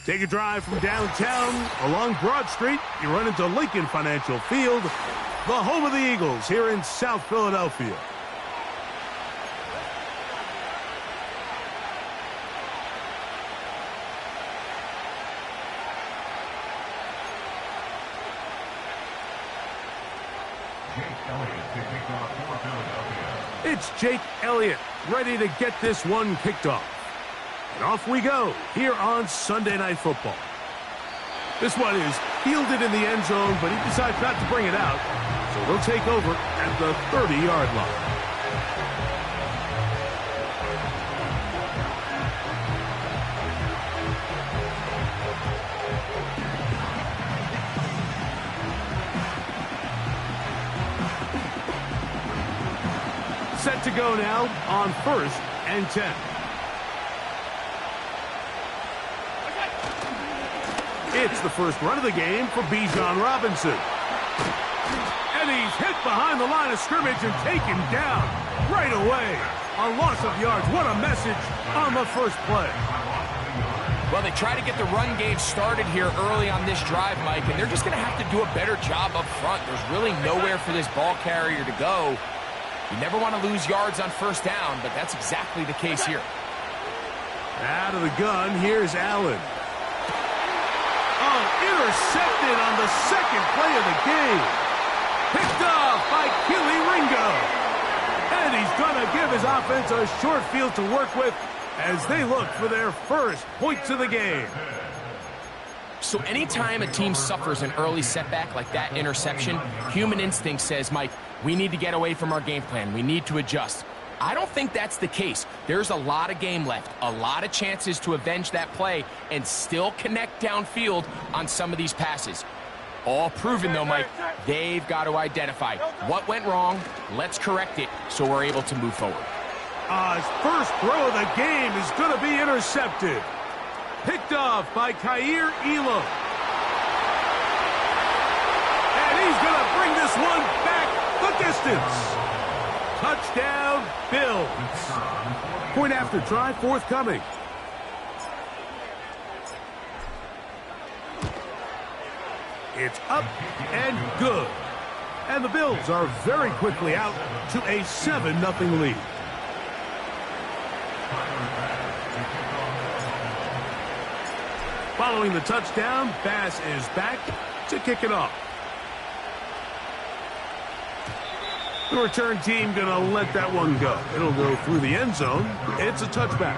Take a drive from downtown along Broad Street. You run into Lincoln Financial Field, the home of the Eagles here in South Philadelphia. It's Jake Elliott ready to get this one kicked off. And off we go here on Sunday Night Football. This one is fielded in the end zone, but he decides not to bring it out. So they'll take over at the 30-yard line. Set to go now on 1st and 10. It's the first run of the game for Bijan Robinson. And he's hit behind the line of scrimmage and taken down right away. A loss of yards. What a message on the first play. Well, they try to get the run game started here early on this drive, Mike, and they're just going to have to do a better job up front. There's really nowhere for this ball carrier to go. You never want to lose yards on 1st down, but that's exactly the case here. Out of the gun, here's Allen. Oh, intercepted on the second play of the game. Picked off by Keely Ringo. And he's going to give his offense a short field to work with as they look for their first points of the game. So anytime a team suffers an early setback like that interception, human instinct says, Mike, we need to get away from our game plan. We need to adjust. I don't think that's the case. There's a lot of game left, a lot of chances to avenge that play and still connect downfield on some of these passes. All proven, though, Mike, they've got to identify what went wrong, let's correct it so we're able to move forward. His first throw of the game is going to be intercepted. Picked off by Kaiir Elam. And he's going to bring this one back the distance. Touchdown, Bills. Point after try forthcoming. It's up and good. And the Bills are very quickly out to a 7-0 lead. Following the touchdown, Bass is back to kick it off. The return team going to let that one go. It'll go through the end zone. It's a touchback.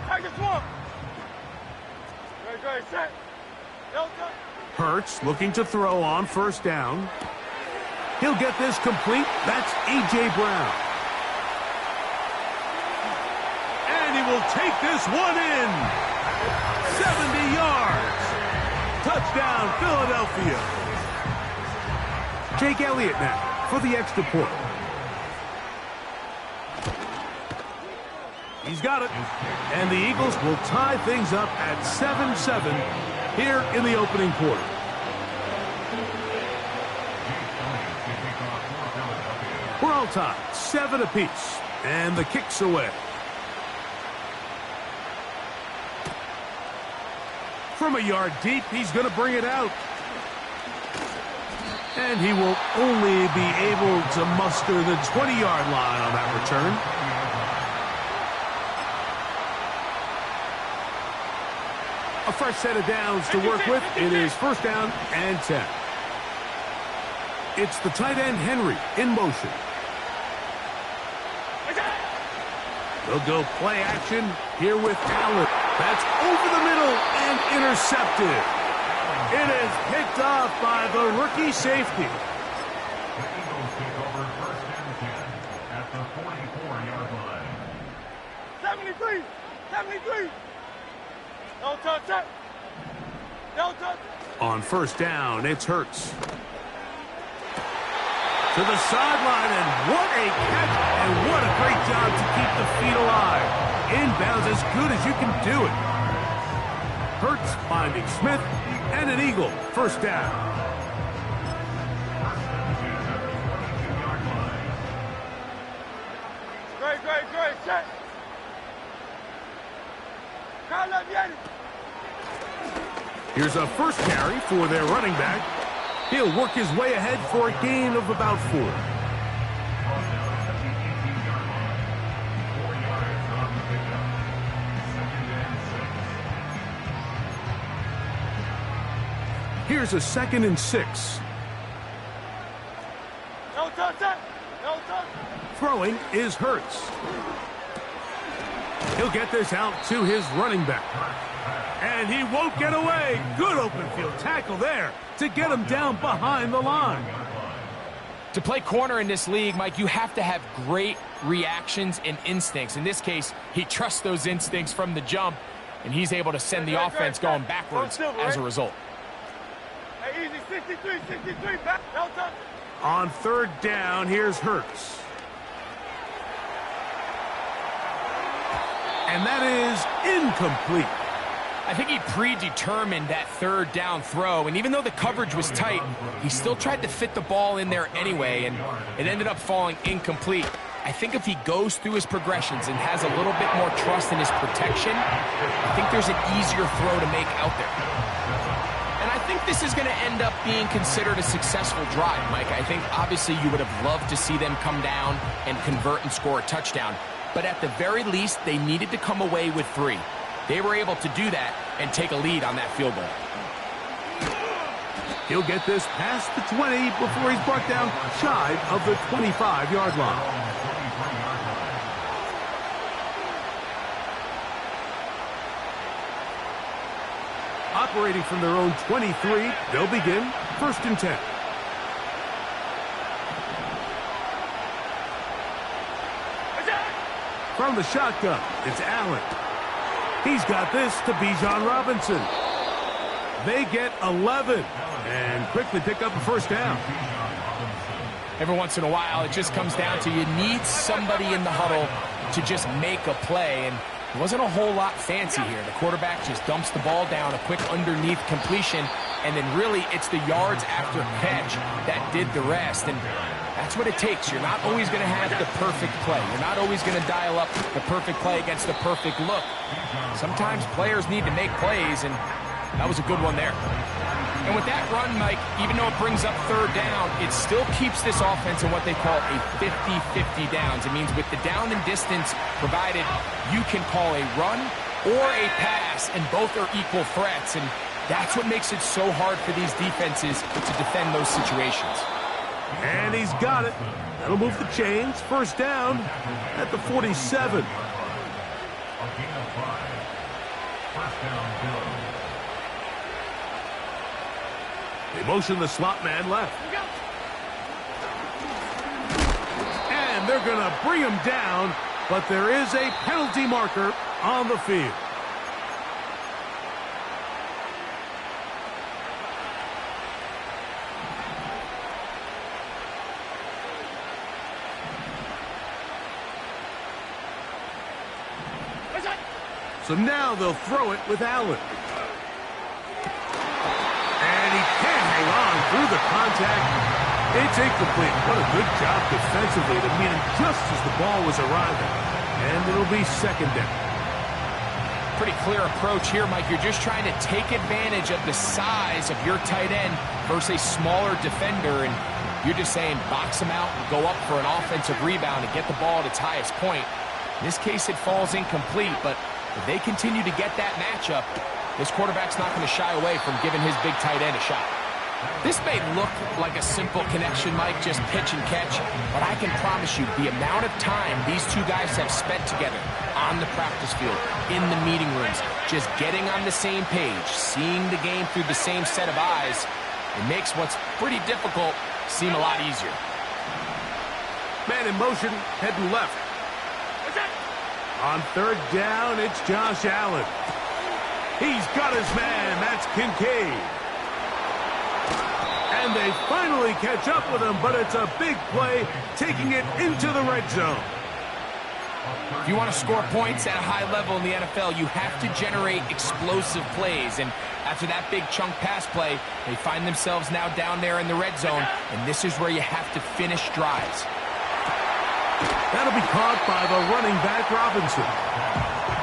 Tiger swamp. Ready, set. Hurts looking to throw on 1st down. He'll get this complete. That's A.J. Brown. And he will take this one in. 70 yards. Touchdown, Philadelphia. Jake Elliott now for the extra point. He's got it. And the Eagles will tie things up at 7-7 here in the opening quarter. We're all tied, 7 apiece, and the kick's away. From a yard deep, he's going to bring it out. And he will only be able to muster the 20-yard line on that return. A fresh set of downs to work with. It is 1st down and 10. It's the tight end, Henry, in motion. They'll go play action here with Allen. That's over the middle and intercepted. It is picked off by the rookie safety. The Eagles take over 1st and 10 at the 44-yard line. 73. No touch. On first down, it's Hurts. To the sideline, and what a catch, and what a great job to keep the feet alive. Inbounds as good as you can do it. Hurts finding Smith, and an eagle, first down. Great, check. Here's a first carry for their running back. He'll work his way ahead for a gain of about 4. Here's a 2nd and 6. No touch. Throwing is Hurts. He'll get this out to his running back. And he won't get away. Good open field tackle there to get him down behind the line. To play corner in this league, Mike, you have to have great reactions and instincts. In this case, he trusts those instincts from the jump, and he's able to send the offense going backwards as a result. Hey, easy, 63, back, no touch. On third down, here's Hurts. And that is incomplete. I think he predetermined that third down throw, and even though the coverage was tight, he still tried to fit the ball in there anyway, and it ended up falling incomplete. I think if he goes through his progressions and has a little bit more trust in his protection, I think there's an easier throw to make out there. And I think this is going to end up being considered a successful drive, Mike. I think obviously you would have loved to see them come down and convert and score a touchdown, but at the very least, they needed to come away with 3. They were able to do that and take a lead on that field goal. He'll get this past the 20 before he's brought down shy of the 25-yard line. Operating from their own 23, they'll begin 1st and 10. From the shotgun, it's Allen. He's got this to Bijan Robinson. They get 11 and quickly pick up a first down. Every once in a while, it just comes down to you need somebody in the huddle to just make a play, and it wasn't a whole lot fancy here. The quarterback just dumps the ball down, a quick underneath completion, and then really it's the yards after catch that did the rest. And that's what it takes. You're not always going to have the perfect play. You're not always going to dial up the perfect play against the perfect look. Sometimes players need to make plays, and that was a good one there. And with that run, Mike, even though it brings up third down, it still keeps this offense in what they call a 50-50 downs. It means with the down and distance provided, you can call a run or a pass, and both are equal threats. And that's what makes it so hard for these defenses to defend those situations. And he's got it. That'll move the chains. First down at the 47. They motion the slot man left. And they're going to bring him down, but there is a penalty marker on the field. So now they'll throw it with Allen. And he can't hang on through the contact. It's incomplete. What a good job defensively to meet him just as the ball was arriving. And it'll be 2nd down. Pretty clear approach here, Mike. You're just trying to take advantage of the size of your tight end versus a smaller defender. And you're just saying box him out and go up for an offensive rebound and get the ball at its highest point. In this case, it falls incomplete, but if they continue to get that matchup, this quarterback's not going to shy away from giving his big tight end a shot. This may look like a simple connection, Mike, just pitch and catch, but I can promise you the amount of time these two guys have spent together on the practice field, in the meeting rooms, just getting on the same page, seeing the game through the same set of eyes, it makes what's pretty difficult seem a lot easier. Man in motion, heading left. On third down, it's Josh Allen. He's got his man. That's Kincaid. And they finally catch up with him, but it's a big play, taking it into the red zone. If you want to score points at a high level in the NFL, you have to generate explosive plays. And after that big chunk pass play, they find themselves now down there in the red zone, and this is where you have to finish drives. That'll be caught by the running back, Robinson.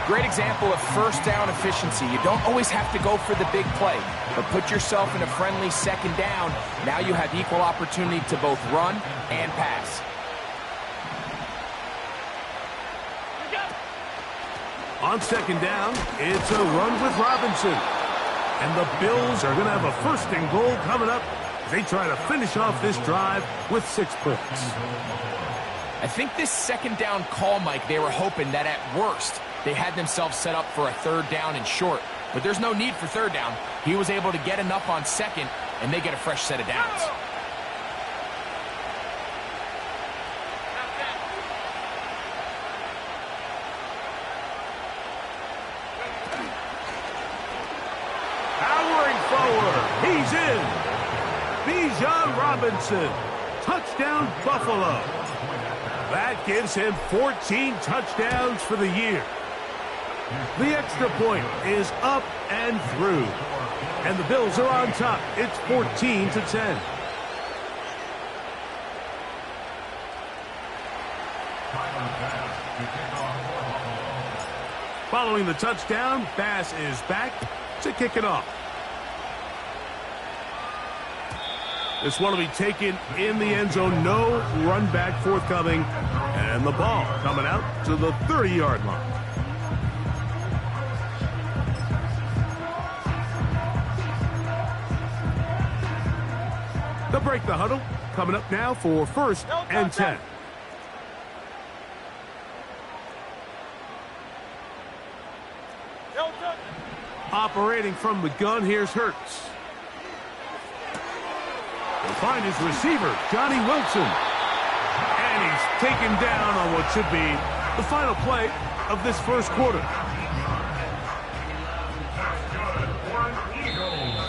Great example of first down efficiency. You don't always have to go for the big play, but put yourself in a friendly second down. Now you have equal opportunity to both run and pass. On second down, it's a run with Robinson. And the Bills are going to have a first and goal coming up. They try to finish off this drive with 6 points. I think this second down call, Mike, they were hoping that at worst they had themselves set up for a third down and short. But there's no need for third down. He was able to get enough on second, and they get a fresh set of downs. Powering forward. He's in. Bijan Robinson. Touchdown, Buffalo. That gives him 14 touchdowns for the year. The extra point is up and through. And the Bills are on top. It's 14-10. Following the touchdown, Bass is back to kick it off. This one will be taken in the end zone. No run back forthcoming. And the ball coming out to the 30-yard line. They'll break the huddle. Coming up now for 1st and 10. Operating from the gun, here's Hurts. He'll find his receiver, Johnny Wilson. And he's taken down on what should be the final play of this first quarter.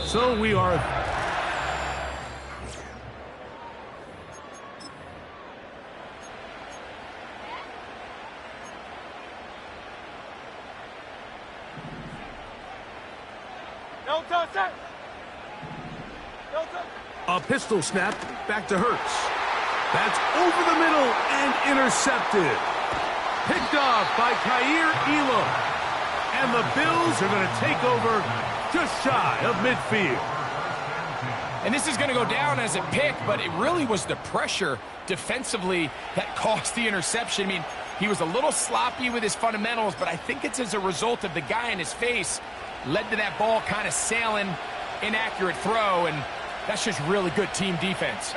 So we are... A pistol snap back to Hurts. That's over the middle and intercepted. Picked off by Kaiir Elam. And the Bills are going to take over just shy of midfield. And this is going to go down as a pick, but it really was the pressure defensively that caused the interception. I mean, he was a little sloppy with his fundamentals, but I think it's as a result of the guy in his face led to that ball kind of sailing, inaccurate throw, and that's just really good team defense.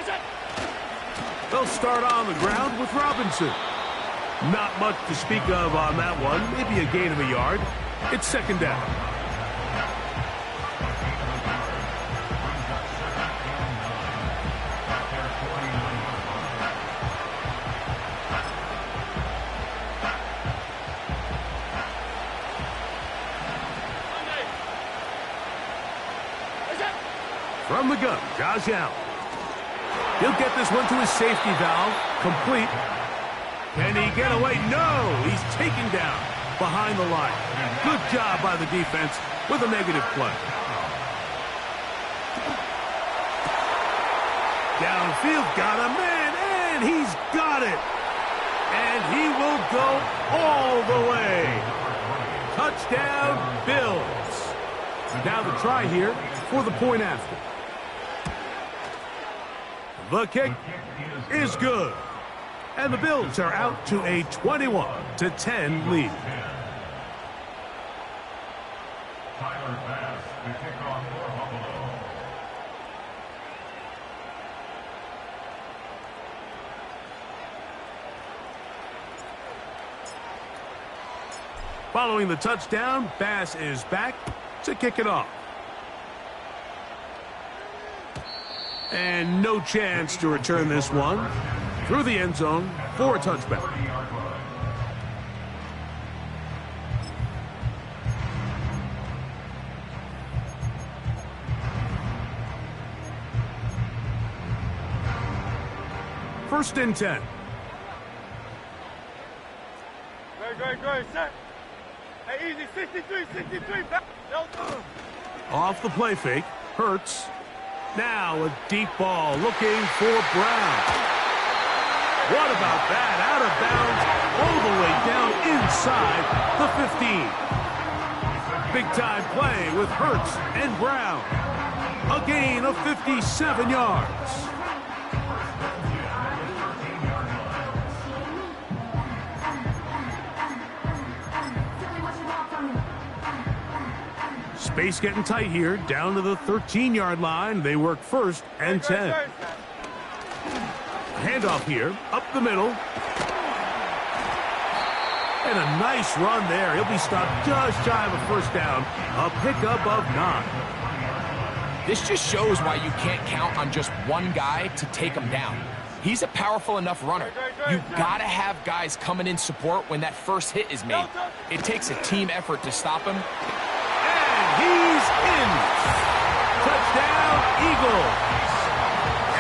They'll start on the ground with Robinson. Not much to speak of on that one. Maybe a gain of a yard. It's second down. From the gun, Josh Allen. He'll get this one to his safety valve. Complete. Can he get away? No! He's taken down behind the line. Good job by the defense with a negative play. Downfield, got a man, and he's got it. And he will go all the way. Touchdown, Bills. Now the try here for the point after. The kick is good. And the Bills are out to a 21-10 lead. Following the touchdown, Bass is back to kick it off. And no chance to return this one through the end zone for a touchback. 1st and 10. Great, set. Hey, easy, 63, back. Off the play fake, Hurts. Now a deep ball looking for Brown. What about that? Out of bounds, all the way down inside the 15. Big-time play with Hurts and Brown. A gain of 57 yards. Space getting tight here, down to the 13-yard line. They work 1st and 10. Handoff here, up the middle. And a nice run there. He'll be stopped just shy of a 1st down. A pickup of 9. This just shows why you can't count on just one guy to take him down. He's a powerful enough runner. You've got to have guys coming in support when that first hit is made. It takes a team effort to stop him. He's in. Touchdown, Eagles.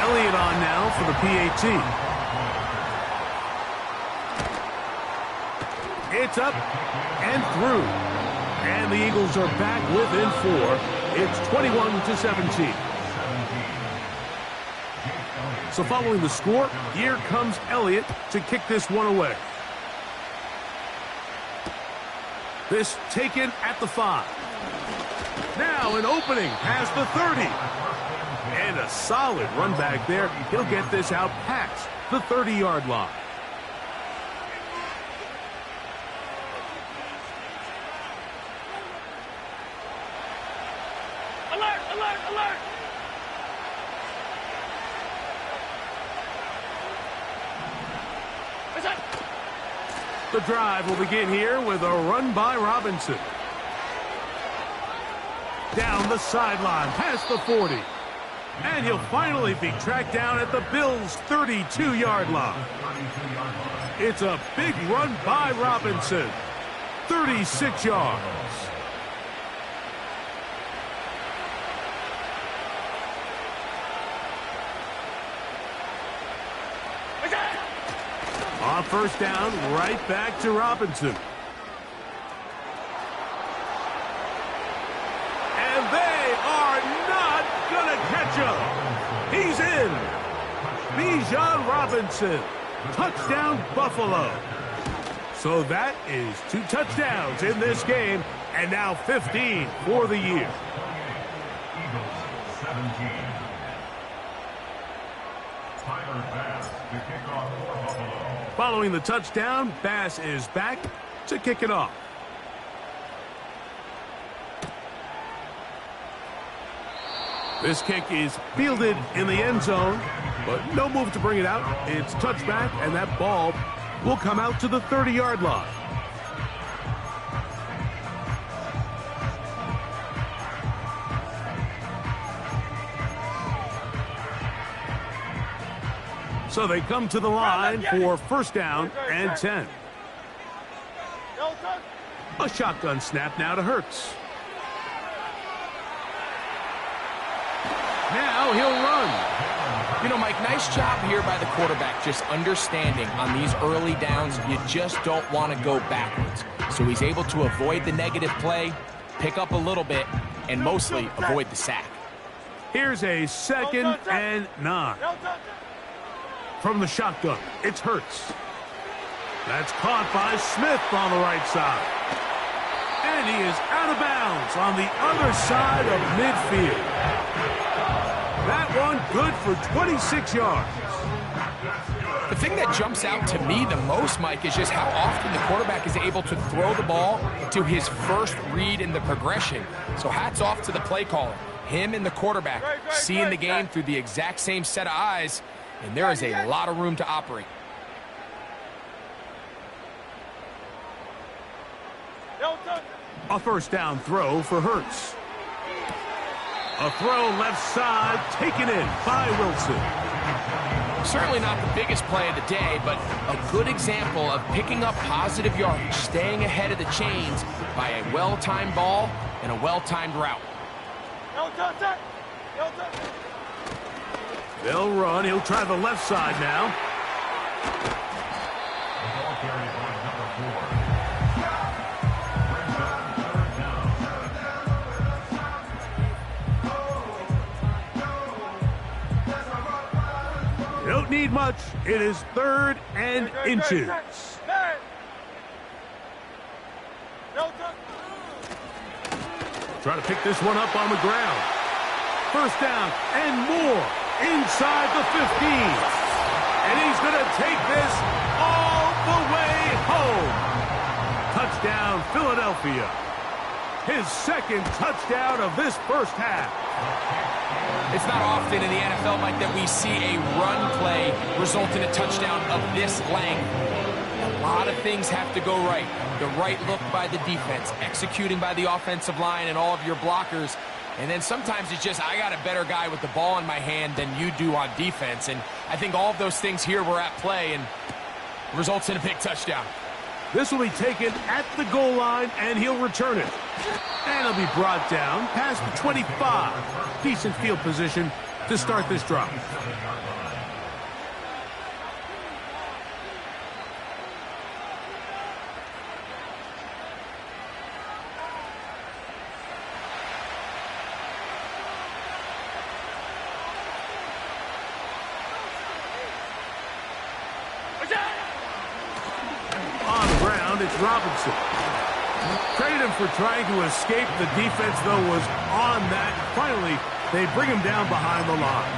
Elliott on now for the PAT. It's up and through. And the Eagles are back within 4. It's 21-17. So following the score, here comes Elliott to kick this one away. This taken at the 5. Now an opening past the 30. And a solid run back there. He'll get this out past the 30-yard line. Alert! The drive will begin here with a run by Robinson. Down the sideline, past the 40. And he'll finally be tracked down at the Bills' 32-yard line. It's a big run by Robinson. 36 yards. On 1st down, right back to Robinson. And they are not going to catch him. He's in. Bijan Robinson. Touchdown, Buffalo. So that is 2 touchdowns in this game, and now 15 for the year. Eagles 17. Tyler Bass to kick off for Buffalo. Following the touchdown, Bass is back to kick it off. This kick is fielded in the end zone, but no move to bring it out. It's touchback, and that ball will come out to the 30-yard line. So they come to the line for 1st down and 10. A shotgun snap now to Hurts. Now he'll run. You know, Mike, nice job here by the quarterback, just understanding on these early downs, you just don't want to go backwards. So he's able to avoid the negative play, pick up a little bit, and mostly avoid the sack. Here's a 2nd and 9. From the shotgun, it's Hurts. That's caught by Smith on the right side. And he is out of bounds on the other side of midfield. That one good for 26 yards. The thing that jumps out to me the most, Mike, is just how often the quarterback is able to throw the ball to his first read in the progression. So hats off to the play caller. Him and the quarterback seeing the game through the exact same set of eyes, and there is a lot of room to operate. A 1st down throw for Hurts. A throw left side, taken in by Wilson. Certainly not the biggest play of the day, but a good example of picking up positive yardage, staying ahead of the chains by a well-timed ball and a well-timed route. They'll run. He'll try the left side now. The ball carried by number 4. Brings up third down. You don't need much. It is 3rd and inches. Try to pick this one up on the ground. First down and more inside the 15. And he's going to take this all the way home. Touchdown, Philadelphia. His 2nd touchdown of this first half. It's not often in the NFL, Mike, that we see a run play result in a touchdown of this length. A lot of things have to go right. The right look by the defense, executing by the offensive line and all of your blockers. And then sometimes it's just, I got a better guy with the ball in my hand than you do on defense. And I think all of those things here were at play and results in a big touchdown. This will be taken at the goal line, and he'll return it. And he'll be brought down past the 25. Decent field position to start this drive. On the ground, it's Robinson. Credit him for trying to escape. The defense, though, was on that. Finally, they bring him down behind the line.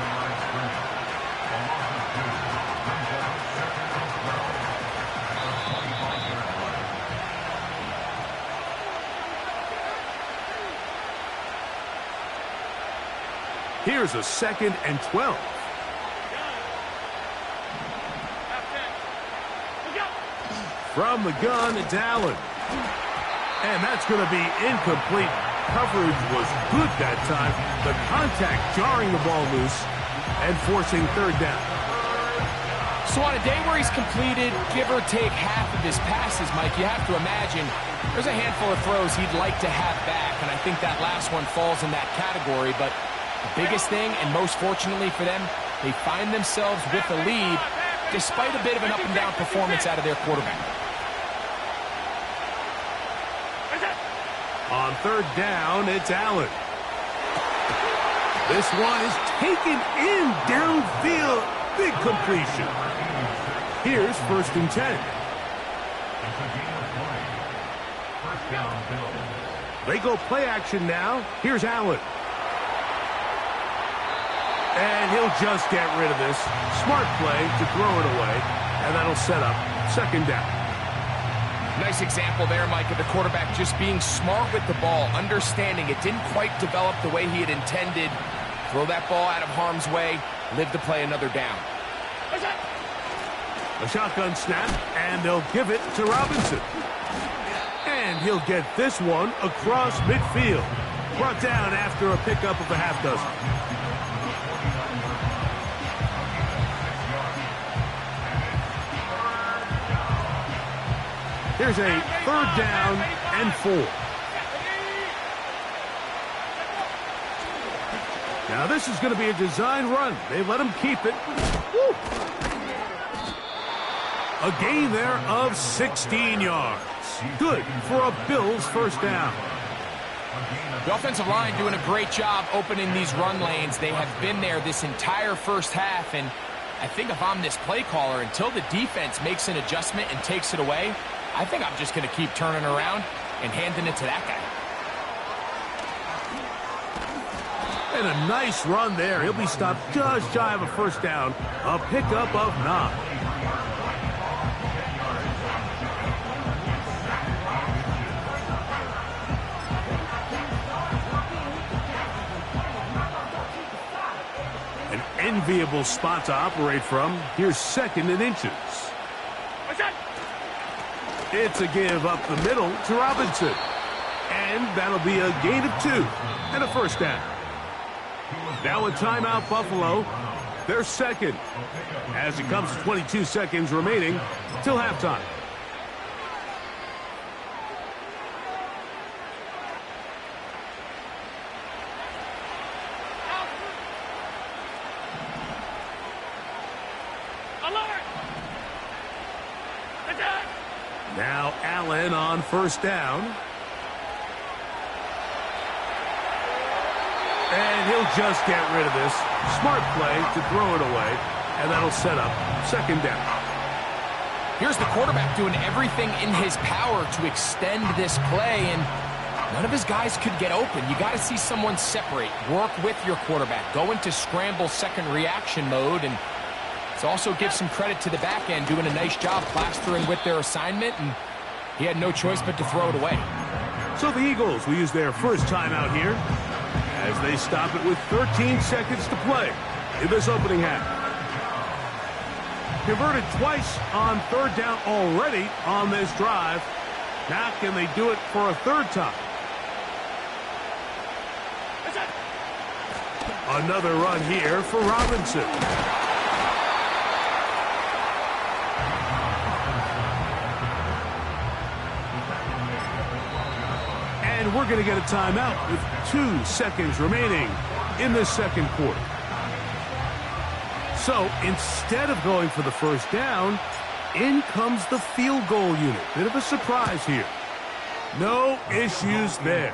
Here's a 2nd and 12. From the gun, it's Allen. And that's going to be incomplete. Coverage was good that time. The contact jarring the ball loose and forcing 3rd down. So on a day where he's completed, give or take half of his passes, Mike, you have to imagine there's a handful of throws he'd like to have back, and I think that last one falls in that category. But the biggest thing, and most fortunately for them, they find themselves with a lead despite a bit of an up-and-down performance out of their quarterback. On 3rd down, it's Allen. This one is taken in downfield. Big completion. Here's 1st and 10. They go play action now. Here's Allen. And he'll just get rid of this. Smart play to throw it away. And that'll set up 2nd down. Nice example there, Mike, of the quarterback just being smart with the ball, understanding it didn't quite develop the way he had intended. Throw that ball out of harm's way, live to play another down. A shotgun snap, and they'll give it to Robinson. And he'll get this one across midfield. Brought down after a pickup of a half dozen. Here's a 3rd down and 4. Now this is going to be a design run. They let him keep it. Woo. A gain there of 16 yards. Good for a Bills 1st down. The offensive line doing a great job opening these run lanes. They have been there this entire first half, and I think if I'm this play caller, until the defense makes an adjustment and takes it away, I think I'm just going to keep turning around and handing it to that guy. And a nice run there. He'll be stopped just shy of a 1st down. A pickup of 9. An enviable spot to operate from. Here's 2nd and inches. It's a give up the middle to Robinson. And that'll be a gain of 2 and a 1st down. Now a timeout, Buffalo. They're 2nd. As it comes to 22 seconds remaining till halftime. Now Allen on first down. And he'll just get rid of this. Smart play to throw it away, and that'll set up second down. Here's the quarterback doing everything in his power to extend this play, and none of his guys could get open. You got to see someone separate, work with your quarterback, go into scramble second reaction mode, and it also gives some credit to the back end doing a nice job plastering with their assignment, and he had no choice but to throw it away. So the Eagles will use their first timeout here as they stop it with 13 seconds to play in this opening half. Converted twice on third down already on this drive. Now can they do it for a third time? Another run here for Robinson. And we're going to get a timeout with 2 seconds remaining in the second quarter. So instead of going for the first down, in comes the field goal unit. Bit of a surprise here. No issues there.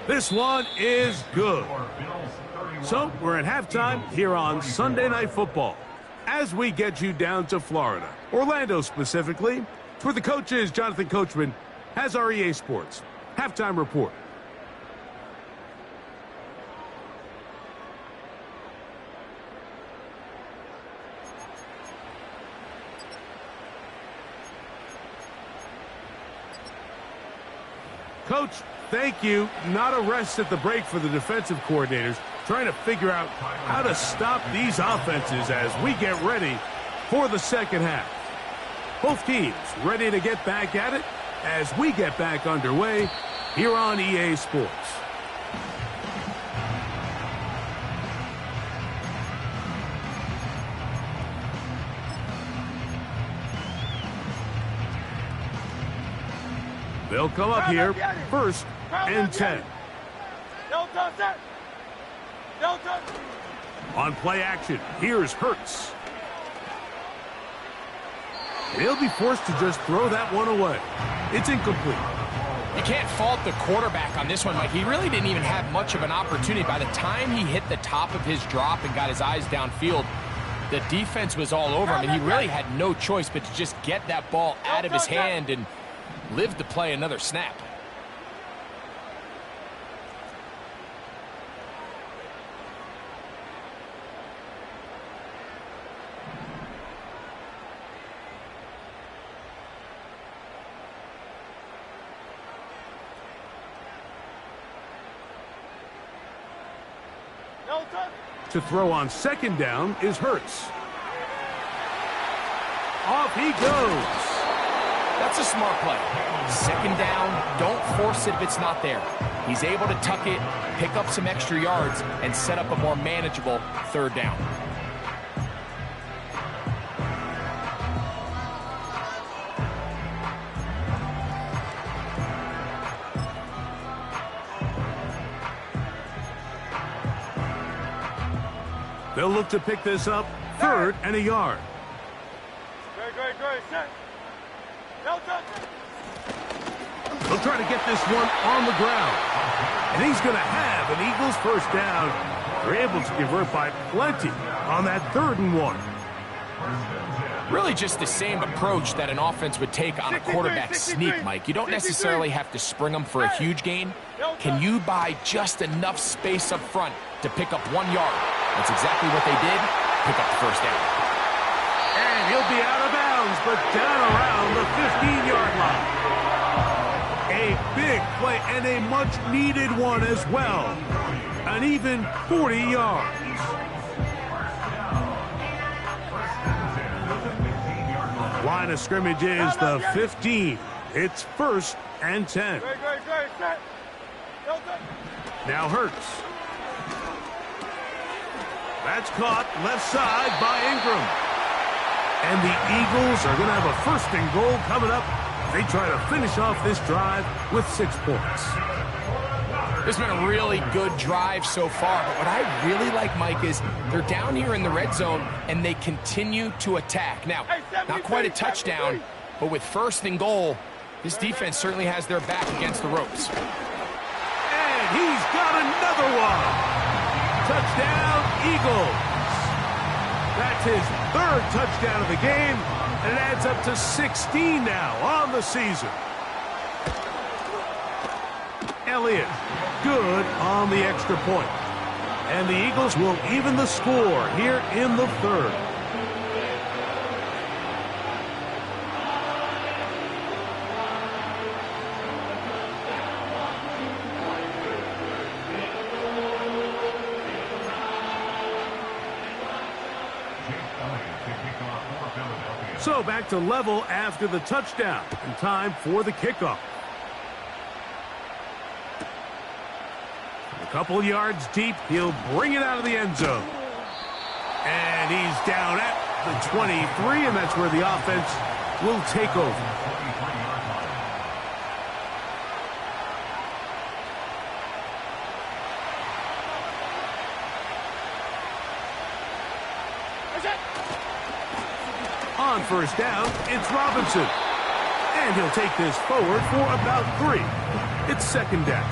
This one is good. So we're at halftime here on Sunday Night Football as we get you down to Florida, Orlando specifically, where the coach is Jonathan Coachman has our EA Sports halftime report. Coach, thank you. Not a rest at the break for the defensive coordinators, trying to figure out how to stop these offenses as we get ready for the second half. Both teams ready to get back at it as we get back underway here on EA Sports. They'll come up here, first and 10. On play action, here's Hurts. He'll be forced to just throw that one away. It's incomplete. You can't fault the quarterback on this one, Mike. He really didn't even have much of an opportunity. By the time he hit the top of his drop and got his eyes downfield, the defense was all over him, and he really had no choice but to just get that ball out of his hand and live to play another snap. To throw on second down is Hurts. Off he goes. That's a smart play. Second down, don't force it if it's not there. He's able to tuck it, pick up some extra yards, and set up a more manageable third down. They'll look to pick this up, third and a yard. Great, set. They'll try to get this one on the ground. And he's going to have an Eagles first down. They're able to convert by plenty on that 3rd and 1. Really just the same approach that an offense would take on a quarterback sneak, Mike. You don't necessarily have to spring them for a huge gain. Can you buy just enough space up front to pick up 1 yard? That's exactly what they did. Pick up the first down. And he'll be out of bounds, but down around the 15-yard line. A big play and a much-needed one as well. An even 40 yards. Line of scrimmage is the 15. It's 1st and 10. Now Hurts. That's caught left side by Ingram. And the Eagles are going to have a 1st and goal coming up. They try to finish off this drive with 6 points. This has been a really good drive so far, but what I really like, Mike, is they're down here in the red zone, and they continue to attack. Now, not quite a touchdown, but with 1st and goal, This defense certainly has their back against the ropes. And he's got another one. Touchdown, Eagles. That's his third touchdown of the game, and it adds up to 16 now on the season. Elliott, good on the extra point. And the Eagles will even the score here in the third. So back to level after the touchdown, and time for the kickoff. A couple yards deep, he'll bring it out of the end zone. And he's down at the 23, and that's where the offense will take over. On first down, it's Robinson. And he'll take this forward for about 3. It's second down.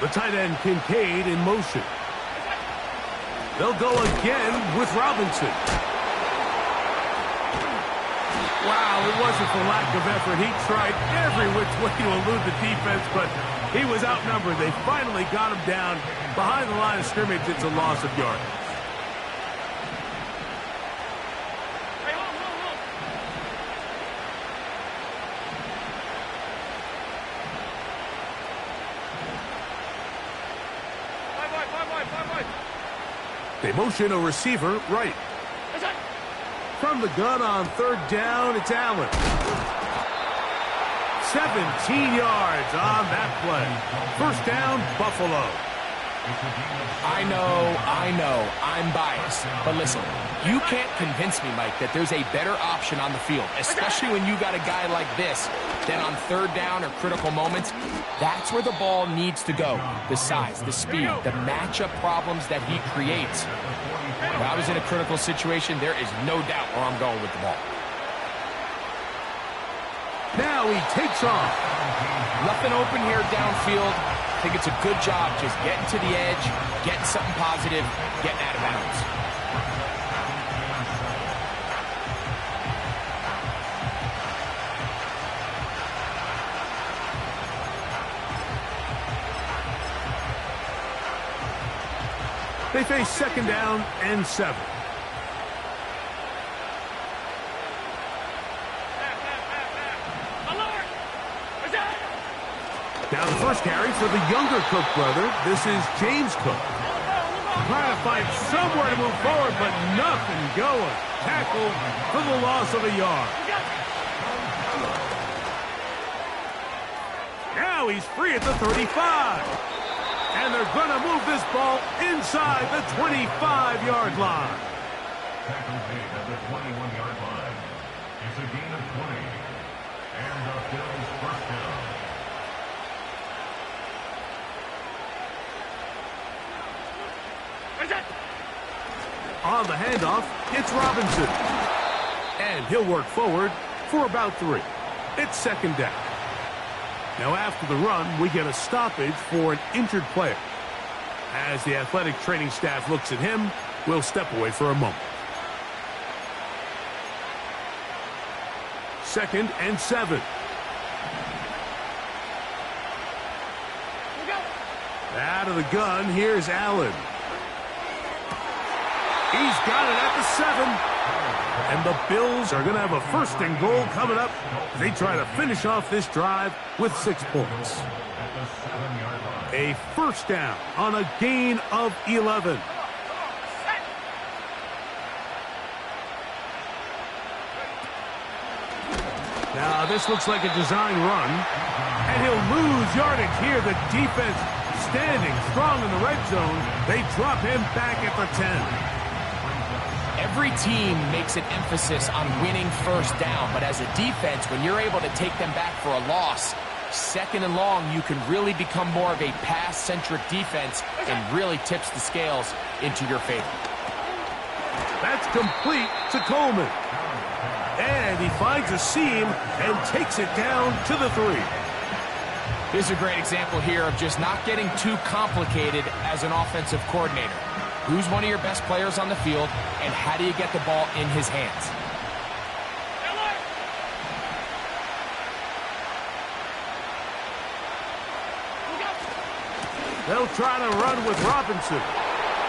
The tight end Kincaid in motion. They'll go again with Robinson. Wow, it wasn't for lack of effort. He tried every which way to elude the defense, but he was outnumbered. They finally got him down behind the line of scrimmage. It's a loss of yards. They motion a receiver right. From the gun on third down, it's Allen. 17 yards on that play. First down, Buffalo. I know, I'm biased. But listen, you can't convince me, Mike, that there's a better option on the field, especially when you got a guy like this, than on third down or critical moments. That's where the ball needs to go. The size, the speed, the matchup problems that he creates. If I was in a critical situation, there is no doubt where I'm going with the ball. Now he takes off. Nothing open here downfield. I think it's a good job just getting to the edge, getting something positive, getting out of bounds. They face second down and 7. Now the first carry for the younger Cook brother. This is James Cook. Trying to find somewhere to move forward, but nothing going. Tackled for the loss of a yard. Now he's free at the 35. And they're going to move this ball inside the 25-yard line. Tackle made at the 21-yard line. It's a gain of 20. And the Bills first down. On the handoff, it's Robinson. And he'll work forward for about 3. It's second down. Now after the run, we get a stoppage for an injured player. As the athletic training staff looks at him, we'll step away for a moment. Second and 7. Out of the gun, here's Allen. He's got it at the 7. And the Bills are going to have a first and goal coming up as they try to finish off this drive with 6 points. A first down on a gain of 11. Now this looks like a design run. And he'll lose yardage here. The defense standing strong in the red zone. They drop him back at the 10. Every team makes an emphasis on winning first down, but as a defense, when you're able to take them back for a loss, second and long, you can really become more of a pass-centric defense and really tips the scales into your favor. That's complete to Coleman. And he finds a seam and takes it down to the 3. This is a great example here of just not getting too complicated as an offensive coordinator. Who's one of your best players on the field, and how do you get the ball in his hands? They'll try to run with Robinson.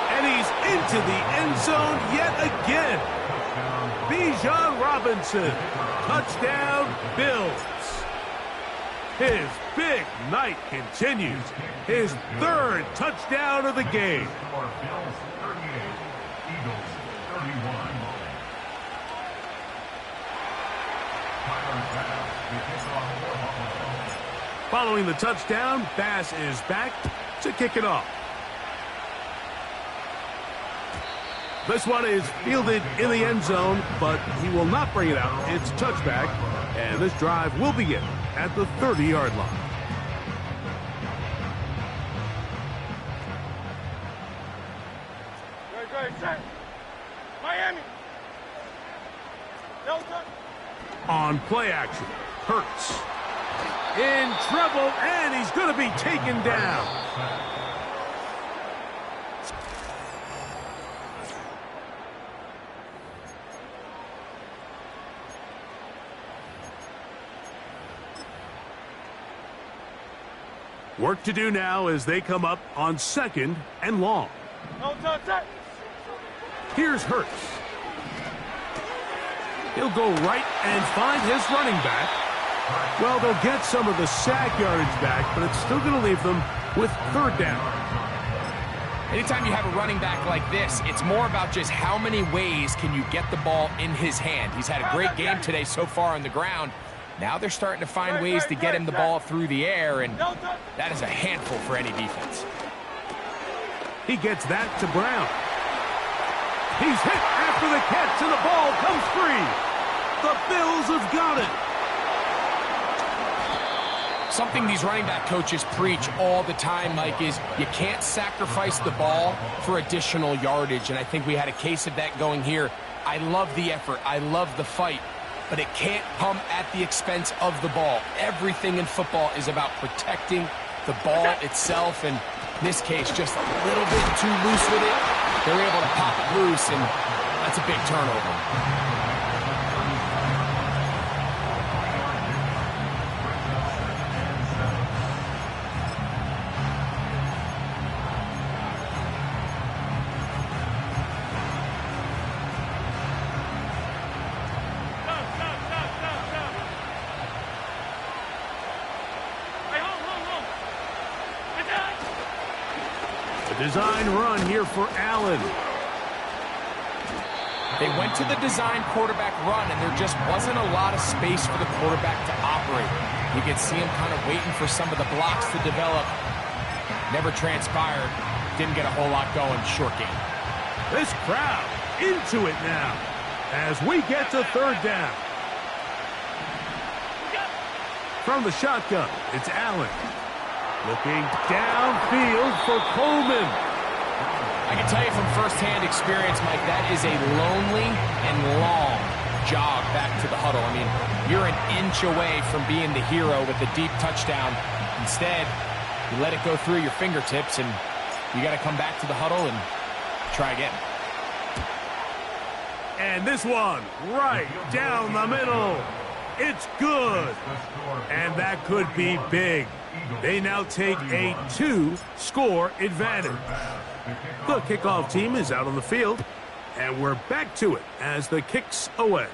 And he's into the end zone yet again. Bijan Robinson. Touchdown, Bills. His big night continues. His 3rd touchdown of the game. Bills 38, Eagles 31. Following the touchdown, Bass is back to kick it off. This one is fielded in the end zone, but he will not bring it out. It's a touchback, and this drive will begin at the 30-yard line. Right, set. Miami. Delta. On play action, Hurts. In trouble, and he's going to be taken down. Work to do now as they come up on 2nd and long. No touch, set. Here's Hurts. He'll go right and find his running back. Well, they'll get some of the sack yardage back, but it's still going to leave them with 3rd down. Anytime you have a running back like this, it's more about just how many ways can you get the ball in his hand. He's had a great game today so far on the ground. Now they're starting to find ways to get him the ball through the air, and that is a handful for any defense. He gets that to Brown. He's hit after the catch, and the ball comes free. The Bills have got it. Something these running back coaches preach all the time, Mike, is you can't sacrifice the ball for additional yardage, and I think we had a case of that going here. I love the effort. I love the fight, but it can't come at the expense of the ball. Everything in football is about protecting the ball itself, and in this case, just a little bit too loose with it. They're able to pop it loose, and that's a big turnover. Design run here for Allen. They went to the design quarterback run, and there just wasn't a lot of space for the quarterback to operate. You could see him kind of waiting for some of the blocks to develop. Never transpired. Didn't get a whole lot going. Short game. This crowd into it now as we get to 3rd down. From the shotgun, it's Allen. Looking downfield for Coleman. I can tell you from firsthand experience, Mike, that is a lonely and long jog back to the huddle. I mean, you're an inch away from being the hero with a deep touchdown. Instead, you let it go through your fingertips, and you got to come back to the huddle and try again. And this one right down the middle. It's good. And that could be big. They now take a 2-score advantage. The kickoff team is out on the field, and we're back to it as the kick's away.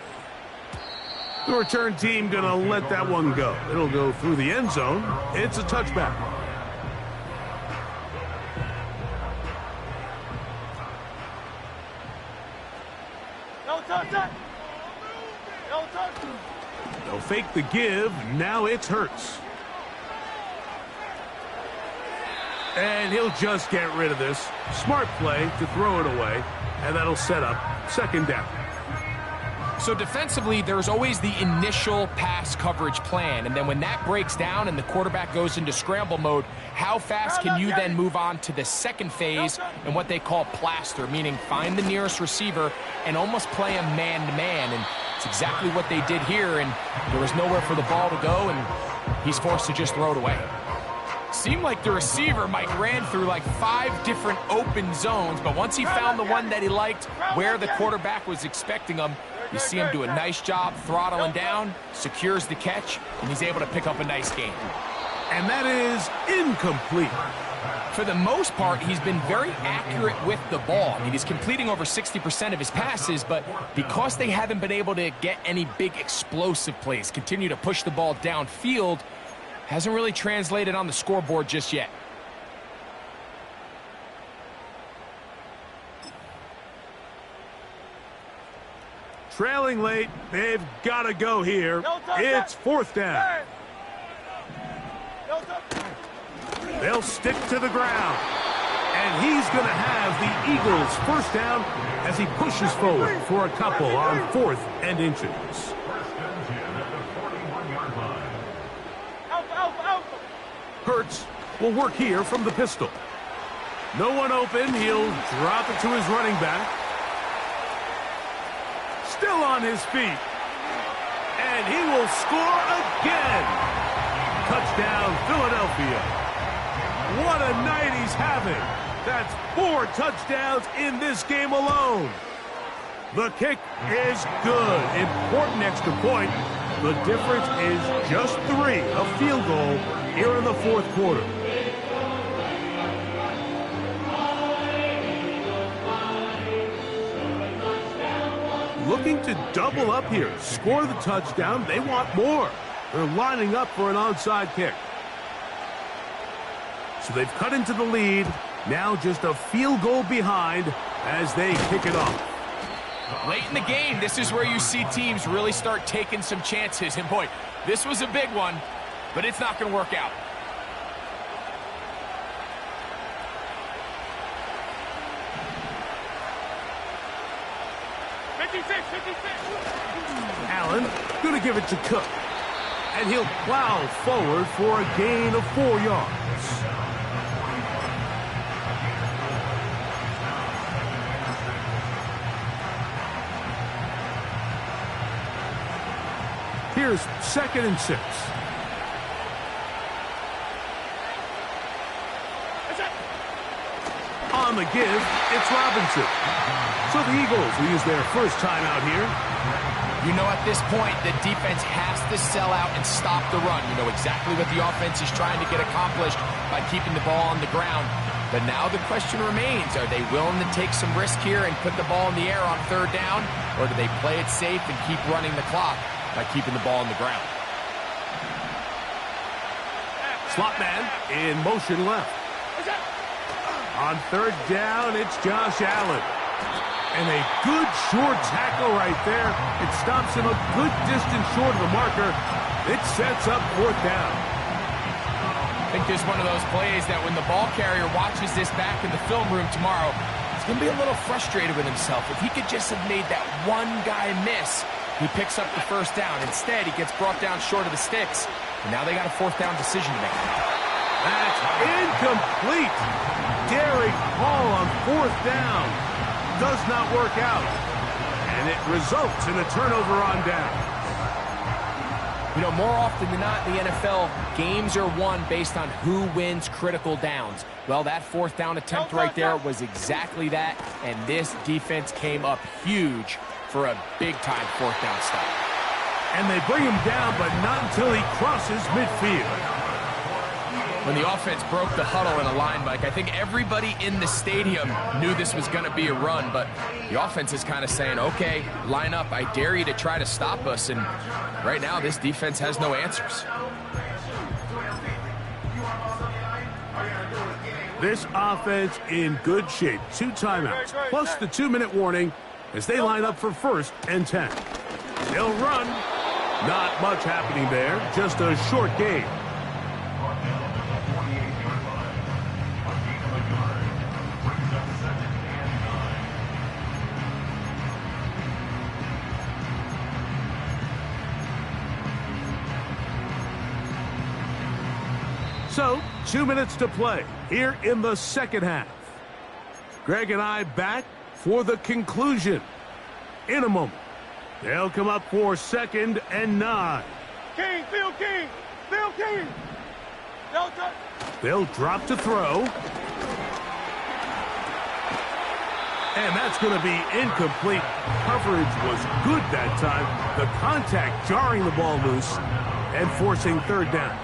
The return team going to let that one go. It'll go through the end zone. It's a touchback. No touch, set. No touch. They'll fake the give. Now it's Hurts. And he'll just get rid of this. Smart play to throw it away, and that'll set up 2nd down. So defensively, there's always the initial pass coverage plan, and then when that breaks down and the quarterback goes into scramble mode, how fast can you then move on to the second phase and what they call plaster, meaning find the nearest receiver and almost play him man-to-man, and it's exactly what they did here, and there was nowhere for the ball to go, and he's forced to just throw it away. Seemed like the receiver, Mike, ran through like 5 different open zones, but once he found the one that he liked, where the quarterback was expecting him, you see him do a nice job throttling down, secures the catch, and he's able to pick up a nice gain. And that is incomplete. For the most part, he's been very accurate with the ball. I mean, he's completing over 60% of his passes, but because they haven't been able to get any big explosive plays, continue to push the ball downfield, hasn't really translated on the scoreboard just yet. Trailing late, they've got to go here. It's 4th down. They'll stick to the ground. And he's going to have the Eagles' 1st down as he pushes forward for a couple on 4th and inches. Hurts will work here from the pistol. No one open. He'll drop it to his running back. Still on his feet. And he will score again. Touchdown, Philadelphia. What a night he's having. That's 4 touchdowns in this game alone. The kick is good. Important extra point. The difference is just 3, a field goal here in the 4th quarter. Looking to double up here, score the touchdown. They want more. They're lining up for an onside kick. So they've cut into the lead. Now just a field goal behind as they kick it off. Late in the game, this is where you see teams really start taking some chances. And boy, this was a big one, but it's not going to work out. Allen going to give it to Cook. And he'll plow forward for a gain of 4 yards. Here's 2nd and 6. On the give, it's Robinson. So the Eagles will use their 1st time out here. You know, at this point, the defense has to sell out and stop the run. You know exactly what the offense is trying to get accomplished by keeping the ball on the ground. But now the question remains, are they willing to take some risk here and put the ball in the air on 3rd down? Or do they play it safe and keep running the clock by keeping the ball on the ground? Slot man in motion left. On 3rd down, it's Josh Allen. And a good short tackle right there. It stops him a good distance short of the marker. It sets up 4th down. I think this is one of those plays that when the ball carrier watches this back in the film room tomorrow, he's going to be a little frustrated with himself. If he could just have made that one guy miss, he picks up the 1st down. Instead, he gets brought down short of the sticks. And now they got a 4th down decision to make. That's incomplete. Derek Hall on 4th down. Does not work out. And it results in a turnover on down. You know, more often than not in the NFL, games are won based on who wins critical downs. Well, that 4th down attempt right there was exactly that, and this defense came up huge for a big-time 4th down stop. And they bring him down, but not until he crosses midfield. When the offense broke the huddle in a line, Mike, I think everybody in the stadium knew this was going to be a run, but the offense is kind of saying, okay, line up, I dare you to try to stop us, and right now this defense has no answers. This offense in good shape. 2 timeouts, plus the 2-minute warning as they line up for 1st and 10. They'll run. Not much happening there, just a short gain. So, 2 minutes to play here in the second half. Greg and I back for the conclusion in a moment. They'll come up for 2nd and 9. King, Phil King, Phil King. Delta. They'll drop to throw. And that's going to be incomplete. Coverage was good that time. The contact jarring the ball loose and forcing 3rd down.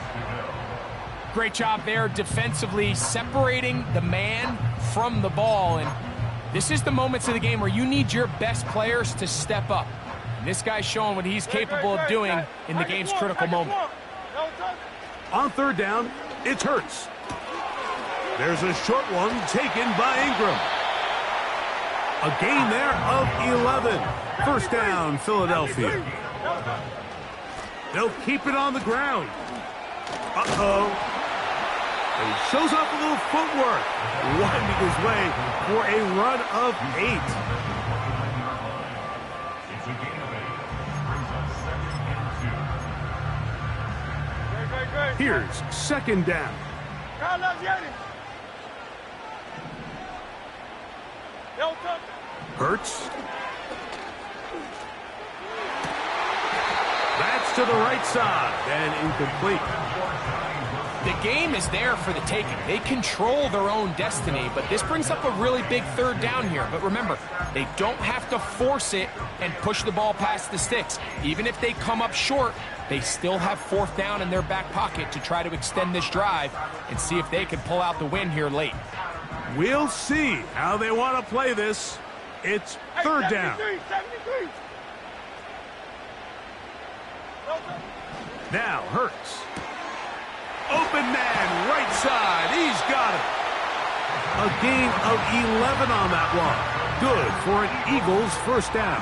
Great job there defensively, separating the man from the ball. And this is the moments of the game where you need your best players to step up. And this guy's showing what he's capable of doing in the game's critical moment. On 3rd down, it's Hurts. There's a short one taken by Ingram. A gain there of 11. 1st down, Philadelphia. They'll keep it on the ground. Uh-oh. He shows off a little footwork, winding his way for a run of 8. It's a gain of 8. Brings up 2nd and 2. Here's 2nd down. Hurts. That's to the right side and incomplete. The game is there for the taking. They control their own destiny, but this brings up a really big 3rd down here. But remember, they don't have to force it and push the ball past the sticks. Even if they come up short, they still have 4th down in their back pocket to try to extend this drive and see if they can pull out the win here late. We'll see how they want to play this. It's 3rd down. 73. Now Hurts. Open man, right side. He's got it. A gain of 11 on that one. Good for an Eagles 1st down.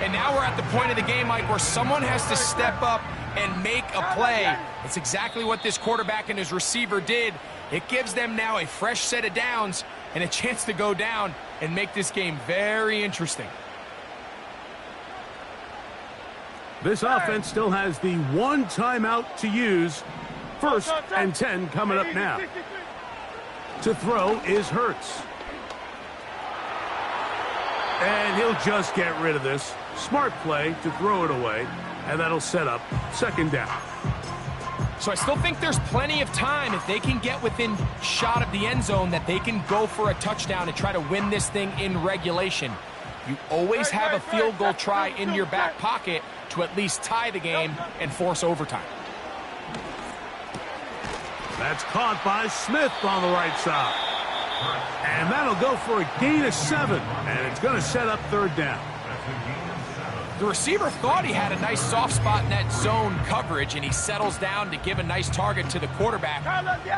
And now we're at the point of the game, Mike, where someone has to step up and make a play. It's exactly what this quarterback and his receiver did. It gives them now a fresh set of downs and a chance to go down and make this game very interesting. This offense still has the 1 timeout to use. 1st and 10 coming up now. To throw is Hurts. And he'll just get rid of this. Smart play to throw it away. And that'll set up 2nd down. So I still think there's plenty of time if they can get within shot of the end zone that they can go for a touchdown and try to win this thing in regulation. You always have a field goal try in your back pocket to at least tie the game and force overtime. That's caught by Smith on the right side. And that'll go for a gain of 7. And it's going to set up 3rd down. The receiver thought he had a nice soft spot in that zone coverage, and he settles down to give a nice target to the quarterback.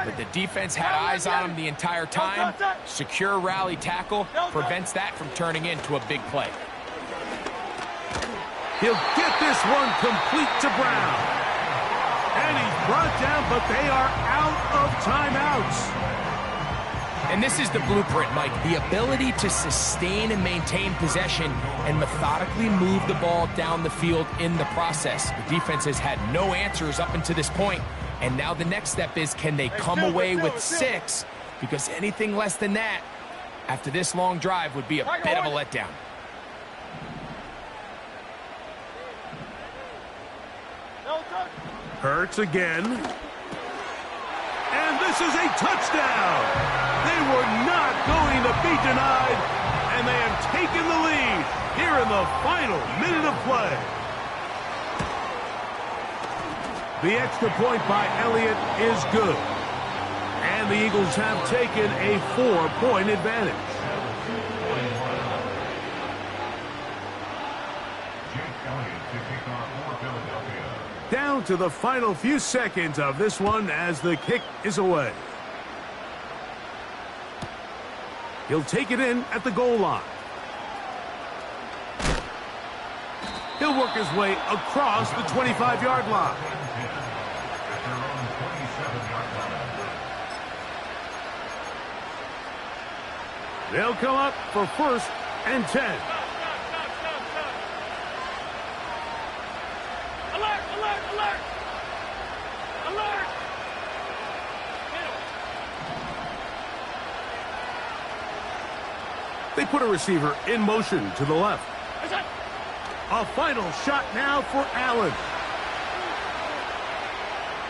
But the defense had eyes on him the entire time. Secure rally tackle prevents that from turning into a big play. He'll get this one complete to Brown. And he's brought down, but they are out of timeouts. And this is the blueprint, Mike. The ability to sustain and maintain possession and methodically move the ball down the field in the process. The defense has had no answers up until this point, and now the next step is, can they come away with 6? Because anything less than that, after this long drive, would be a bit of a letdown. Hurts again. And this is a touchdown. They were not going to be denied, and they have taken the lead here in the final minute of play. The extra point by Elliott is good. And the Eagles have taken a 4-point advantage. Down to the final few seconds of this one as the kick is away. He'll take it in at the goal line. He'll work his way across the 25-yard line. They'll come up for 1st and 10. They put a receiver in motion to the left. A final shot now for Allen.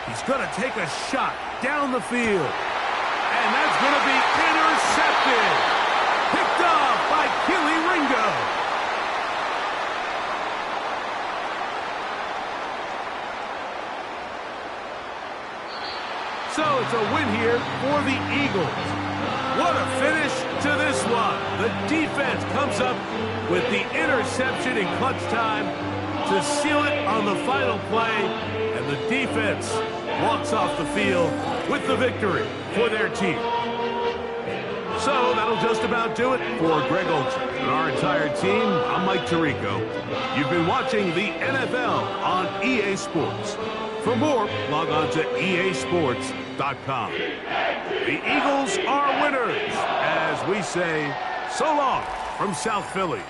He's going to take a shot down the field. And that's going to be intercepted. Picked off by Keely Ringo. So it's a win here for the Eagles. What a finish to this one. The defense comes up with the interception in clutch time to seal it on the final play. And the defense walks off the field with the victory for their team. So that'll just about do it for Greg Olson and our entire team. I'm Mike Tirico. You've been watching the NFL on EA Sports. For more, log on to easports.com. The Eagles are winners, as we say so long from South Philly.